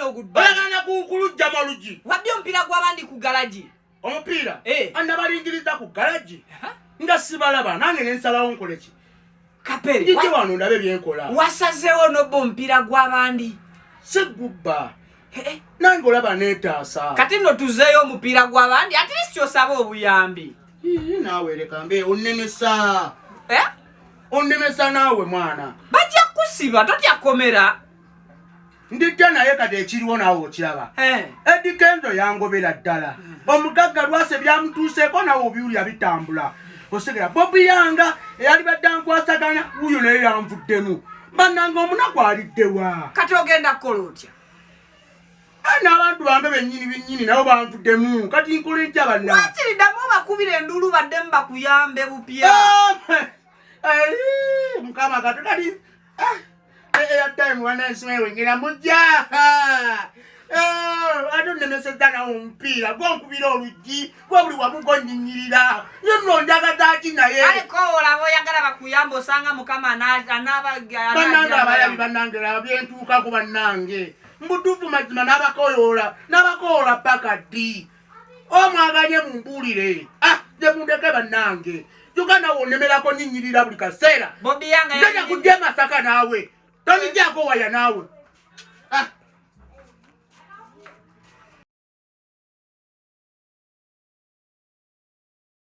no goodbye. Oyagala kulujja maluji. Wadde omupiira gw'abandi ku galaji. Omupiira? Eh. Annabalingiriza ku galaji. Nga sibalaba nange ne nsalawo nkole ki? Kapere. Jije wano ndabe byenkola. Wasazeewo n'obba omupiira gw'abandi. Segubba. Nange olaba neetaasa. Kati nno tuzeeyo omupiira gw'abandi at least osaba obuyambi. Naawe leka mbe onnemesa. Eh? Onnemesa naawe mwana. Bajja kusiba totya komera. Ndijja naye kati ekiriwo naawe okiraba. Eddi Kenzo yangobera ddala. Omugagga lwase byamutuuseeko nawe obiwulira bitambula. Osigala Bobi Yanga eyali badde ankwasaganya wuyo naye yanvuddemu. Bannange omunaku aliddewa. Kati ogenda kukola otya? N'abantu bange bennyini nabo banvuddemu. Kati nkole ntya banna? Wakiriddamu obakubira enduulu baddemu bakuyambe bupya. Mukama kati kati airtime wanansimewe ngina mujja. Ate onnemesezza nawo omupiira gwonkubira oluggi gwe buli wamu gonyinyirira yenno njagaza ki naye aleko olaba oyagala bakuyamba osanga mukama bannange abayabi bannange byentuukako bannange mbutuufu mazima n'abakoola paka ddi omwaganye mumbuulire gye mundeke bannange Uganda wonemerako nyinyirira buli kaseera Bobi Yanga njaja kujja Masaka naawe tonijjako waya naawe